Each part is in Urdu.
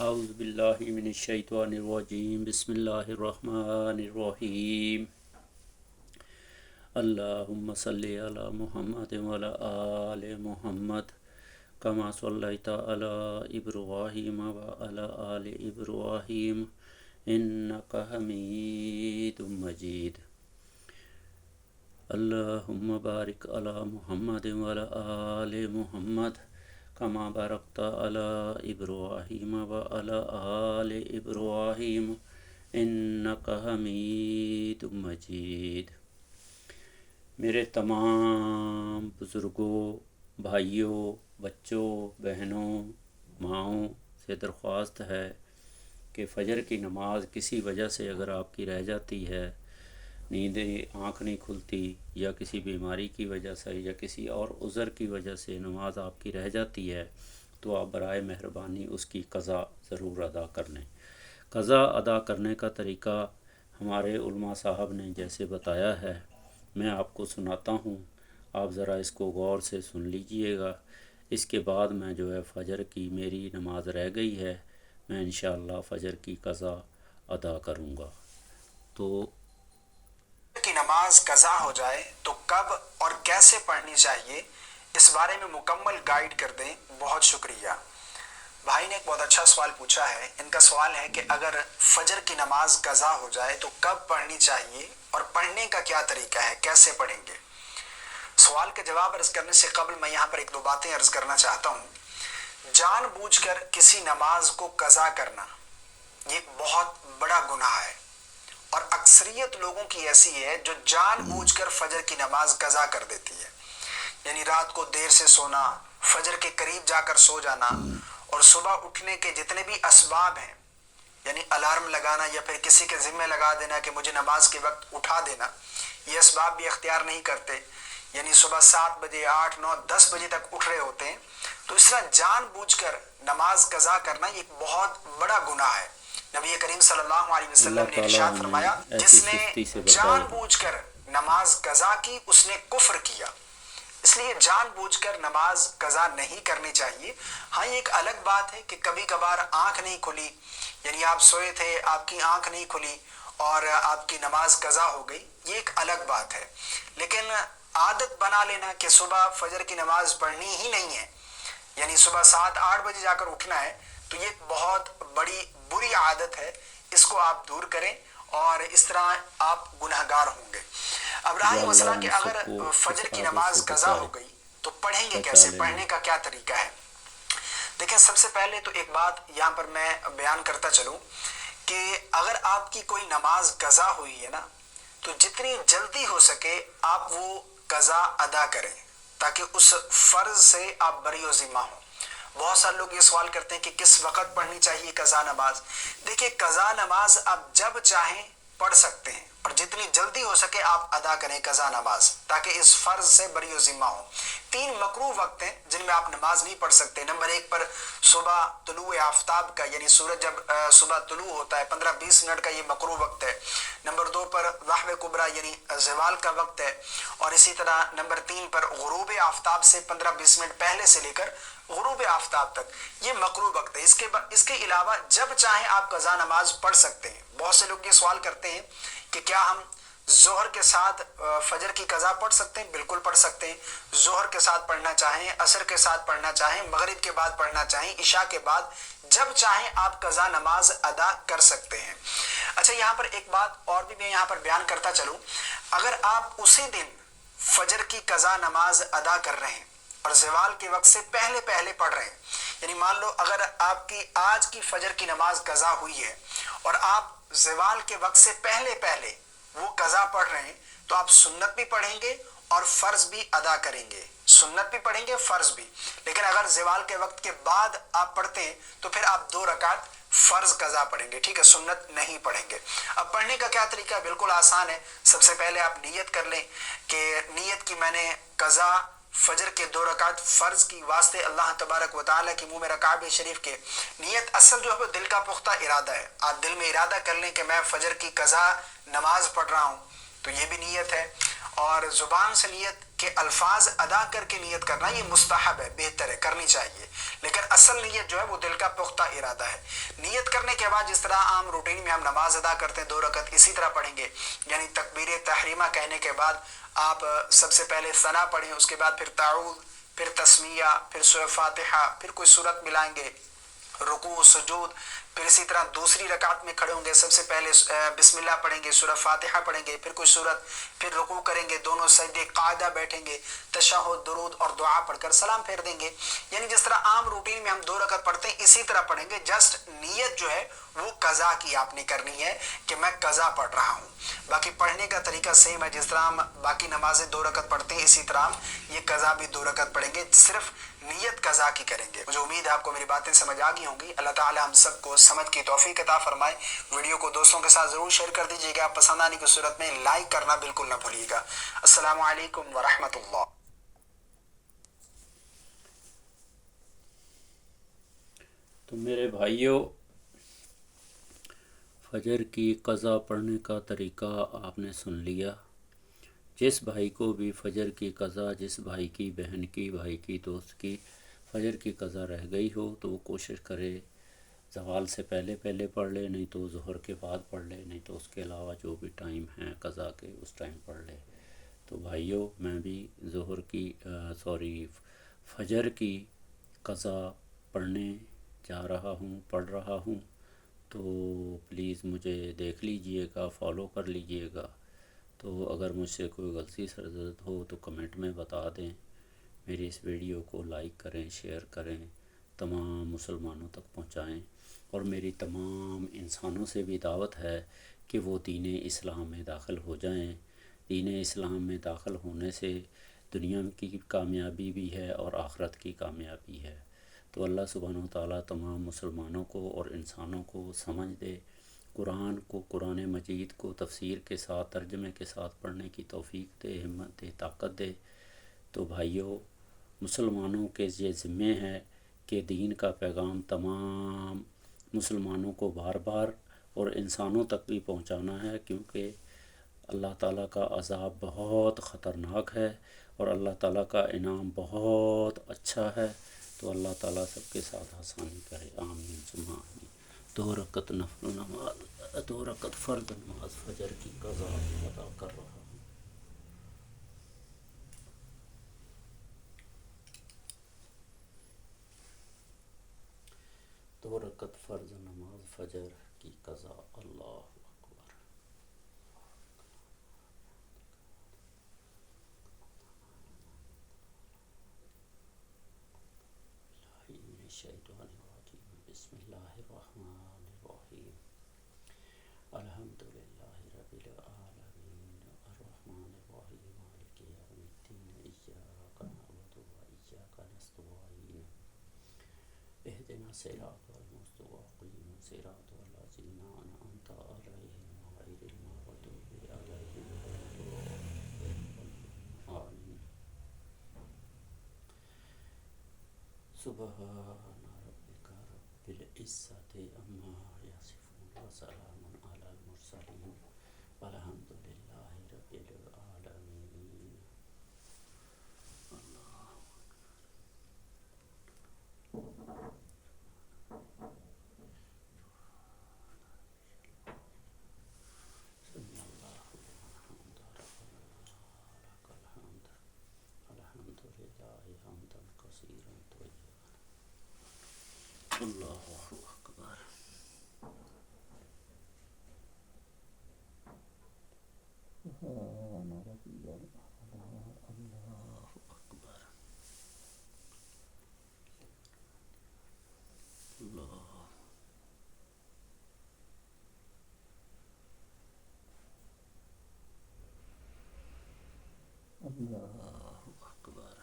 اعوذ باللہ من الشیطان الرجیم بسم اللہ الرحمن الرحیم اللہم صلی علی محمد وعلی آل محمد کما صلیت علی ابراہیم وعلی آل ابراہیم انک حمید مجید اللہم بارک علی محمد وعلی آل محمد کما بارکت علی ابراہیم وعلی آل ابراہیم انک حمید مجید۔ میرے تمام بزرگوں، بھائیوں، بچوں، بہنوں، ماؤں سے درخواست ہے کہ فجر کی نماز کسی وجہ سے اگر آپ کی رہ جاتی ہے، نیندیں آنکھ نہیں کھلتی، یا کسی بیماری کی وجہ سے یا کسی اور عذر کی وجہ سے نماز آپ کی رہ جاتی ہے، تو آپ برائے مہربانی اس کی قضا ضرور ادا کر لیں۔ قضا ادا کرنے کا طریقہ ہمارے علماء صاحب نے جیسے بتایا ہے، میں آپ کو سناتا ہوں، آپ ذرا اس کو غور سے سن لیجئے گا۔ اس کے بعد میں جو ہے فجر کی میری نماز رہ گئی ہے، میں انشاءاللہ فجر کی قضا ادا کروں گا۔ تو کی نماز قضا ہو جائے تو کب اور کیسے پڑھنی چاہیے، اس بارے میں مکمل گائیڈ کر دیں۔ بہت شکریہ۔ بھائی نے ایک بہت اچھا سوال پوچھا ہے۔ ان کا سوال ہے کہ اگر فجر کی نماز قضا ہو جائے تو کب پڑھنی چاہیے اور پڑھنے کا کیا طریقہ ہے، کیسے پڑھیں گے۔ سوال کا جواب عرض کرنے سے قبل میں یہاں پر ایک دو باتیں عرض کرنا چاہتا ہوں۔ جان بوجھ کر کسی نماز کو قضا کرنا یہ ایک بہت بڑا گناہ ہے، اور اکثریت لوگوں کی ایسی ہے جو جان بوجھ کر فجر کی نماز قضا کر دیتی ہے، یعنی رات کو دیر سے سونا، فجر کے قریب جا کر سو جانا، اور صبح اٹھنے کے جتنے بھی اسباب ہیں، یعنی الارم لگانا یا پھر کسی کے ذمہ لگا دینا کہ مجھے نماز کے وقت اٹھا دینا، یہ اسباب بھی اختیار نہیں کرتے، یعنی صبح 7 بجے 8 9 10 بجے تک اٹھ رہے ہوتے ہیں۔ تو اس طرح جان بوجھ کر نماز قضا کرنا یہ ایک بہت بڑا گناہ ہے۔ نبی کریم صلی اللہ علیہ وسلم اللہ نے تعالیٰ ارشاد ہمیں فرمایا، ایسی جس نے سستی سے جان بچائے۔ بوجھ کر نماز قضا کی اس نے کفر کیا۔ اس لیے جان بوجھ کر نماز قضا نہیں کرنی چاہیے۔ ہاں یہ ایک الگ بات ہے کہ کبھی کبھار آنکھ نہیں کھلی، یعنی آپ سوئے تھے، آپ کی آنکھ نہیں کھلی اور آپ کی نماز قضا ہو گئی، یہ ایک الگ بات ہے۔ لیکن عادت بنا لینا کہ صبح فجر کی نماز پڑھنی ہی نہیں ہے، یعنی صبح 7 8 بجے جا کر اٹھنا ہے، تو یہ بہت بڑی بری عادت ہے۔ اس کو آپ دور کریں اور اس طرح آپ گنہگار ہوں گے۔ اب رہا یا یہ اللہ مسئلہ ہم کہ سب اگر کو اس فجر کی عادت سے نماز قضا بچائے، ہو گئی تو پڑھیں گے بچا کیسے، لینا۔ پڑھنے کا کیا طریقہ ہے۔ دیکھیں سب سے پہلے تو ایک بات یہاں پر میں بیان کرتا چلوں کہ اگر آپ کی کوئی نماز قضا ہوئی ہے نا، تو جتنی جلدی ہو سکے آپ وہ قضا ادا کریں، تاکہ اس فرض سے آپ بری و ذمہ ہوں۔ بہت سارے لوگ یہ سوال کرتے ہیں کہ کس وقت پڑھنی چاہیے قضا نماز۔ دیکھیں قضا نماز آپ جب چاہیں پڑھ سکتے ہیں، اور جتنی جلدی ہو سکے آپ ادا کریں قضا نماز، تاکہ اس فرض سے بری و ذمہ ہوں۔ 3 مکروہ وقت ہیں جن میں آپ نماز نہیں پڑھ سکتے۔ نمبر 1 پر صبح طلوع آفتاب کا، یعنی سورج جب صبح طلوع ہوتا ہے 15-20 منٹ کا، یہ مکروہ وقت ہے۔ نمبر 2 پر ضحو کبریٰ یعنی زوال کا وقت ہے، اور اسی طرح نمبر 3 پر غروب آفتاب سے 15-20 منٹ پہلے سے لے کر غروب آفتاب تک، یہ مکروہ وقت ہے۔ اس کے علاوہ جب چاہیں آپ قضا نماز پڑھ سکتے ہیں۔ بہت سے لوگ یہ سوال کرتے ہیں کہ کیا ہم ظہر کے ساتھ فجر کی قضا پڑھ سکتے ہیں؟ بالکل پڑھ سکتے ہیں۔ ظہر کے ساتھ پڑھنا چاہیں، عصر کے ساتھ پڑھنا چاہیں، مغرب کے بعد پڑھنا چاہیں، عشاء کے بعد، جب چاہیں آپ قضا نماز ادا کر سکتے ہیں۔ اچھا یہاں پر ایک بات اور بھی میں یہاں پر بیان کرتا چلوں، اگر آپ اسی دن فجر کی قضا نماز ادا کر رہے ہیں اور زوال کے وقت سے پہلے پہلے پڑھ رہے ہیں، یعنی مان لو اگر آپ کی آج کی فجر کی نماز قضا ہوئی ہے اور آپ زوال کے وقت سے پہلے پہلے وہ قضا پڑھ رہے ہیں، تو آپ سنت بھی پڑھیں گے اور فرض بھی ادا کریں گے۔ سنت بھی پڑھیں گے، فرض بھی۔ لیکن اگر زوال کے وقت کے بعد آپ پڑھتے ہیں تو پھر آپ 2 رکعت فرض قضا پڑھیں گے، ٹھیک ہے، سنت نہیں پڑھیں گے۔ اب پڑھنے کا کیا طریقہ ہے؟ بالکل آسان ہے۔ سب سے پہلے آپ نیت کر لیں کہ نیت کی میں نے قضا فجر کے 2 رکعت فرض کی واسطے اللہ تبارک و تعالیٰ کی منہ میں کعبہ شریف کے۔ نیت اصل جو ہے وہ دل کا پختہ ارادہ ہے۔ آپ دل میں ارادہ کر لیں کہ میں فجر کی قضا نماز پڑھ رہا ہوں، تو یہ بھی نیت ہے. اور زبان سے نیت کے الفاظ ادا کر کے نیت کرنا یہ مستحب ہے، بہتر ہے، کرنی چاہیے، لیکن اصل نیت جو ہے وہ دل کا پختہ ارادہ ہے. نیت کرنے کے بعد جس طرح عام روٹین میں ہم نماز ادا کرتے ہیں 2 رکعت، اسی طرح پڑھیں گے. یعنی تکبیر تحریمہ کہنے کے بعد آپ سب سے پہلے ثنا پڑھیں، اس کے بعد پھر تعوذ، پھر تسمیہ، پھر سورہ فاتحہ، پھر کوئی سورت ملائیں گے، رکوع سجود. پھر اسی طرح دوسری رکعت میں کھڑے ہوں گے، سب سے پہلے بسم اللہ پڑھیں گے، سورہ فاتحہ پڑھیں گے، پھر کوئی سورت، پھر رکوع کریں گے، دونوں سجدے قاعدہ بیٹھیں گے، تشہد، درود اور دعا پڑھ کر سلام پھیر دیں گے. یعنی جس طرح عام روٹین میں ہم 2 رکعت پڑھتے ہیں اسی طرح پڑھیں گے. جسٹ نیت جو ہے وہ قضا کی آپ نے کرنی ہے کہ میں قضا پڑھ رہا ہوں. باقی پڑھنے کا طریقہ سیم ہے، جس طرح ہم باقی نمازیں 2 رکعت پڑھتے ہیں اسی طرح ہم یہ قضا بھی 2 رکعت پڑھیں گے، صرف نیت قضا کی کریں گے. مجھے امید ہے آپ کو میری باتیں سمجھ آ گئی ہوں گی. اللہ تعالی ہم سب کو سمجھ کی توفیق عطا فرمائے. ویڈیو کو دوستوں کے ساتھ ضرور شیئر کر دیجیے گا. پسند آنے کی صورت میں لائک کرنا بالکل نہ بھولیے گا. السلام علیکم ورحمۃ اللہ. تو میرے بھائیوں، فجر کی قضا پڑھنے کا طریقہ آپ نے سن لیا. جس بھائی کو بھی فجر کی قضا، جس بھائی کی، بہن کی، بھائی کی، دوست کی فجر کی قضا رہ گئی ہو تو وہ کوشش کرے زوال سے پہلے پڑھ لے، نہیں تو ظہر کے بعد پڑھ لے، نہیں تو اس کے علاوہ جو بھی ٹائم ہیں قضا کے اس ٹائم پڑھ لے. تو بھائیوں، میں بھی فجر کی قضا پڑھنے جا رہا ہوں، پڑھ رہا ہوں. تو پلیز مجھے دیکھ لیجئے گا، فالو کر لیجئے گا. تو اگر مجھ سے کوئی غلطی سرزد ہو تو کمنٹ میں بتا دیں. میری اس ویڈیو کو لائک کریں، شیئر کریں، تمام مسلمانوں تک پہنچائیں. اور میری تمام انسانوں سے بھی دعوت ہے کہ وہ دین اسلام میں داخل ہو جائیں. دین اسلام میں داخل ہونے سے دنیا کی کامیابی بھی ہے اور آخرت کی کامیابی ہے. تو اللہ سبحانہ و تعالیٰ تمام مسلمانوں کو اور انسانوں کو سمجھ دے، قرآن کو، قرآن مجید کو تفسیر کے ساتھ، ترجمے کے ساتھ پڑھنے کی توفیق دے، ہمت دے، طاقت دے. تو بھائیوں، مسلمانوں کے یہ ذمہ ہے کہ دین کا پیغام تمام مسلمانوں کو بار بار اور انسانوں تک بھی پہنچانا ہے، کیونکہ اللہ تعالیٰ کا عذاب بہت خطرناک ہے اور اللہ تعالیٰ کا انعام بہت اچھا ہے. تو اللہ تعالیٰ سب کے ساتھ آسانی کرے. آمین ثم آمین. 2 رکعت نفل نماز، 2 رکعت فرض نماز فجر کی قضا ادا کر رہا ہوں. 2 رکعت فرض نماز فجر کی قضا. اللہ اکبر. من الشیطان الرجیم. بسم اللہ الرحمن الرحیم. الحمد للہ رب العالمین الرحمن الرحیم مالک یوم الدین. ایاک نعبد و ایاک نستعین. اهدنا الصراط المستقیم صراط الذین انعمت علیہم غیر المغضوب علیہم ولا الضالین. آمین. سبحان ربک رب العزت عما یصفون وسلام علی المرسلین والحمد للہ رب العالمین. سمی اللہ لمن حمدہ. ربنا لک الحمد. الحمد للہ حمدا کثیرا طیبا. اللہ اکبر. سبحان ربی الاعلی. اللہ اکبر. اللہ. اللہ اکبر.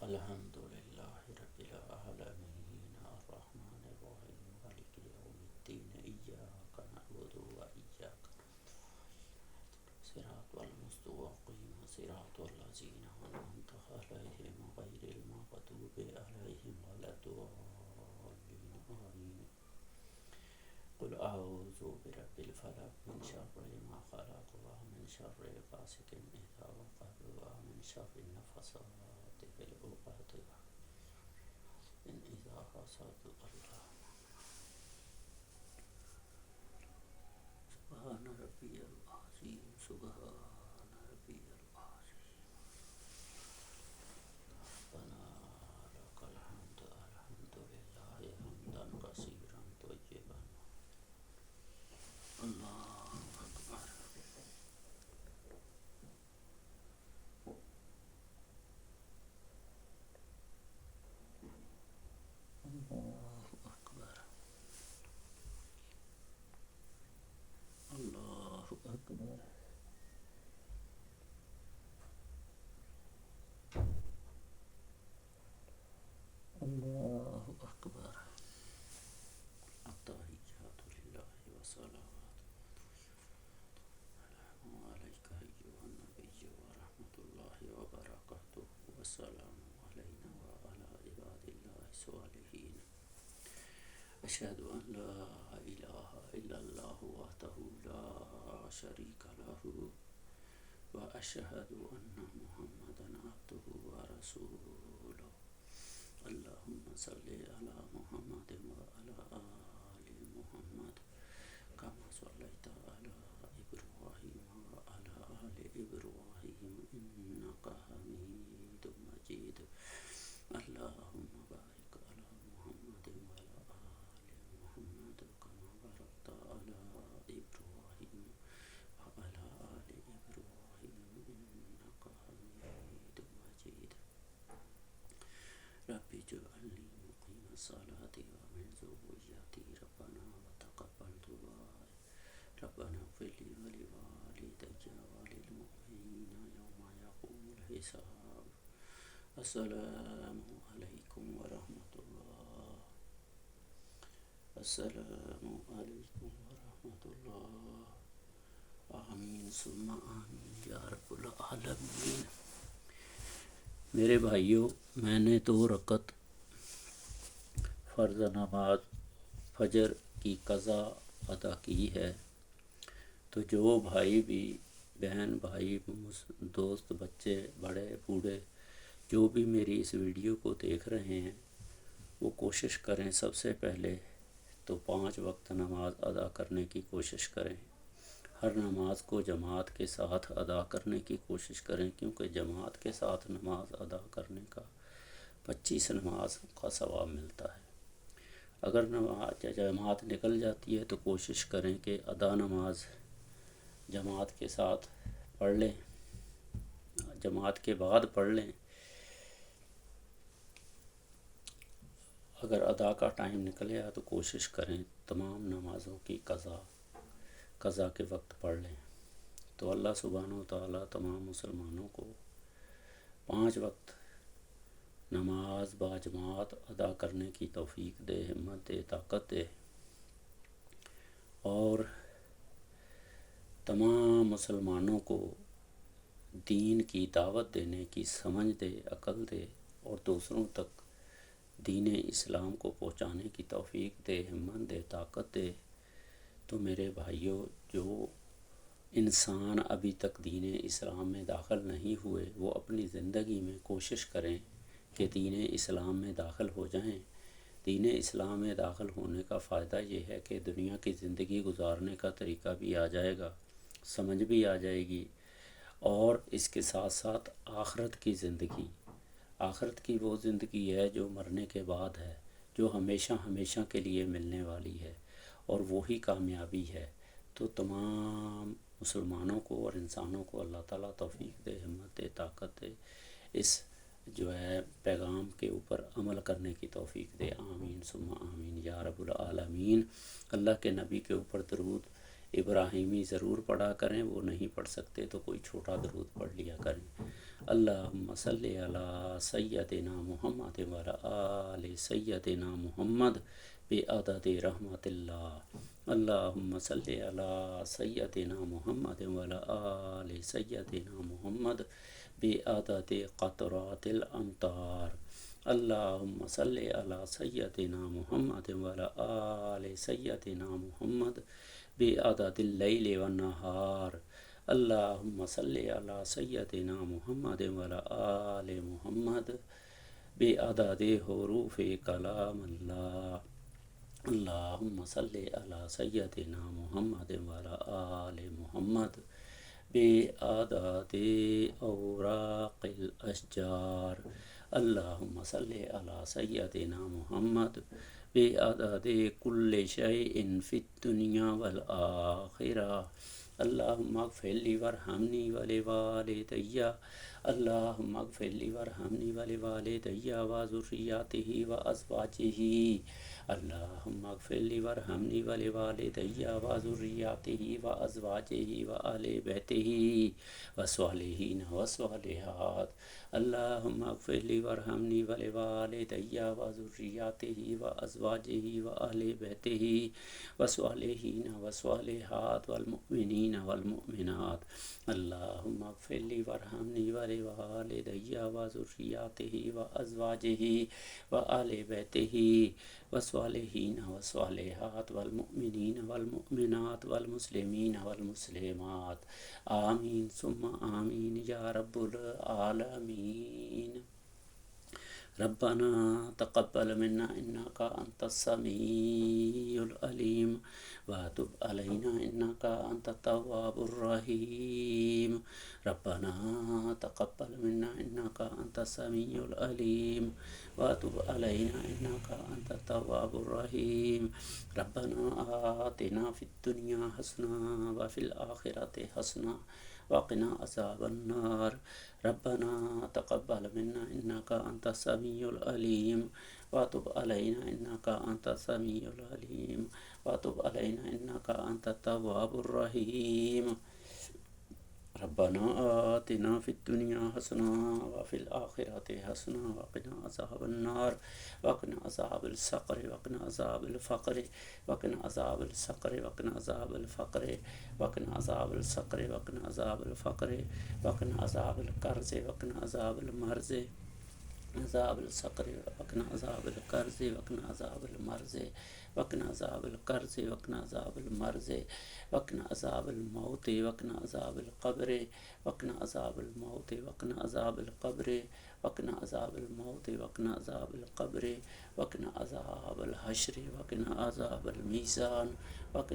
الحمد للہ رب العالمین الرحمن الرحیم مالک یوم الدین. ایاک نعبد و ایاک نستعین. صراط المستقیم صراط الذین انعمت علیہم غیر المغضوب علیہم ولا الضالین. آمین. قل اعوذ شر غاسق اذا وقب ومن شر النفثات في العقد اذا حسد سبحان ربي العظيم سبحان ربي العظيم ربنا لك الحمد الحمد لله حمدا كثيرا طيبا الله أكبر الله أكبر الله أكبر الله أكبر التحيات لله والصلوات عليك أيها النبي ورحمة الله وبركاته والسلام علينا وعلى عباد الله الصالحين أشهد أن لا إله إلا الله وحده لا شريك له وأشهد أن محمدا عبده ورسوله اللهم صل على محمد وعلى آل محمد كما صليت على إبراهيم وعلى آل إبراهيم إنك حميد مجيد اللهم بارك على محمد وعلى آل محمد كما باركت على إبراهيم وعلى آل إبراهيم إنك حميد مجيد رب اجعلني مقيم الصلاة ومن ذريتي ربنا وتقبل دعائي ربنا اغفر لي ولوالدي وللمؤمنين يوم يقوم الحساب السلام عليكم ورحمة الله السلام عليكم ورحمة الله آمین ثم آمین یا رب العالمین۔ میرے بھائیوں، میں نے 2 رکعت فرض نماز فجر کی قضا ادا کی ہے، تو جو بھائی بھی بہن بھائی دوست بچے بڑے بوڑھے جو بھی میری اس ویڈیو کو دیکھ رہے ہیں وہ کوشش کریں، سب سے پہلے تو 5 وقت نماز ادا کرنے کی کوشش کریں۔ ہر نماز کو جماعت کے ساتھ ادا کرنے کی کوشش کریں، کیونکہ جماعت کے ساتھ نماز ادا کرنے کا 25 نماز کا ثواب ملتا ہے۔ اگر جماعت نکل جاتی ہے تو کوشش کریں کہ ادا نماز جماعت کے ساتھ پڑھ لیں، جماعت کے بعد پڑھ لیں۔ اگر ادا کا ٹائم نکل گیا تو کوشش کریں تمام نمازوں کی قضا کے وقت پڑھ لیں، تو اللہ سبحانہ و تعالیٰ تمام مسلمانوں کو 5 وقت نماز با جماعت ادا کرنے کی توفیق دے، ہمت دے، طاقت دے، اور تمام مسلمانوں کو دین کی دعوت دینے کی سمجھ دے، عقل دے، اور دوسروں تک دین اسلام کو پہنچانے کی توفیق دے، ہمت دے، طاقت دے۔ تو میرے بھائیوں، جو انسان ابھی تک دین اسلام میں داخل نہیں ہوئے وہ اپنی زندگی میں کوشش کریں کہ دین اسلام میں داخل ہو جائیں۔ دین اسلام میں داخل ہونے کا فائدہ یہ ہے کہ دنیا کی زندگی گزارنے کا طریقہ بھی آ جائے گا، سمجھ بھی آ جائے گی، اور اس کے ساتھ ساتھ آخرت کی زندگی، آخرت کی وہ زندگی ہے جو مرنے کے بعد ہے، جو ہمیشہ ہمیشہ کے لیے ملنے والی ہے، اور وہی کامیابی ہے۔ تو تمام مسلمانوں کو اور انسانوں کو اللہ تعالیٰ توفیق دے، ہمت دے، طاقت دے، اس جو ہے پیغام کے اوپر عمل کرنے کی توفیق دے۔ آمین ثم آمین یا رب العالمین۔ اللہ کے نبی کے اوپر درود ابراہیمی ضرور پڑھا کریں، وہ نہیں پڑھ سکتے تو کوئی چھوٹا درود پڑھ لیا کریں۔ اللہم صلی علی سیدنا محمد وعلی آل سیدنا محمد بعدد رحمت اللہ۔ اللہم صلی علی سیدنا محمد وعلی آل سیدنا محمد بعدد قطرات الامطار۔ اللہم صلی علی سیدنا محمد وعلی آل سیدنا محمد بعدد اللیل والنہار۔ اللہم صلی علی سیدنا محمد وعلی آل محمد بعدد حروف کلام اللہ. اللہم صلی علی سیدنا محمد وعلی آل محمد بعدد اوراق الاشجار. اللہم صلی علی سیدنا محمد بعدد کل شیء فی الدنیا والآخرہ. اللہم اغفر لی وارحمنی ولوالدی. اللہم اغفر لی وارحمنی ولوالدی وذریتہ وازواجہ. اللہم اغفر لی وارحمنی ولوالدی وذریتہ وازواجہ وآل بیتہ والصالحین والصالحات. اللہم اغفر لی وارحمنی ولوالدی وذریتہ وازواجہ وآل بیتہ والصالحین والصالحات والمؤمنین والمؤمنات. اللہم اغفر لی وارحمنی ولوالدی وذریتہ وازواجہ وآل بیتہ والصالحین والصالحات والمؤمنین والمؤمنات والمسلمین والمسلمات. آمین ثم آمین یا رب العالمین. ربنا تقبل منا انك انت السميع العليم وتب علينا انك انت التواب الرحيم. ربنا تقبل منا انك انت السميع العليم وتب علينا انك انت التواب الرحيم. ربنا آتنا في الدنيا حسنة وفي الآخرة حسنة وقنا عذاب النار. ربنا تقبل منا انك انت السميع العليم وتب علينا انك انت السميع العليم وتب علينا انك انت التواب الرحيم. ربنا آتنا في الدنيا حسنة وفي الآخرة حسنة وقنا عذاب النار وقنا عذاب السقر وقنا عذاب الفقر وقنا عذاب السقر وقنا عذاب الفقر وقنا عذاب السقر وقنا عذاب الفقر وقنا عذاب القرز وقنا عذاب المرض عذاب السقر وقنا عذاب القرز وقنا عذاب المرض وقنا عذاب القرز وقنا عذاب المرض وقنا عذاب الموت وقنا عذاب القبر وقنا عذاب الموت وقنا عذاب القبر وقنا عذاب الموت وقنا عذاب القبر وقنا عذاب الحشر وقنا عذاب الميزان وقنا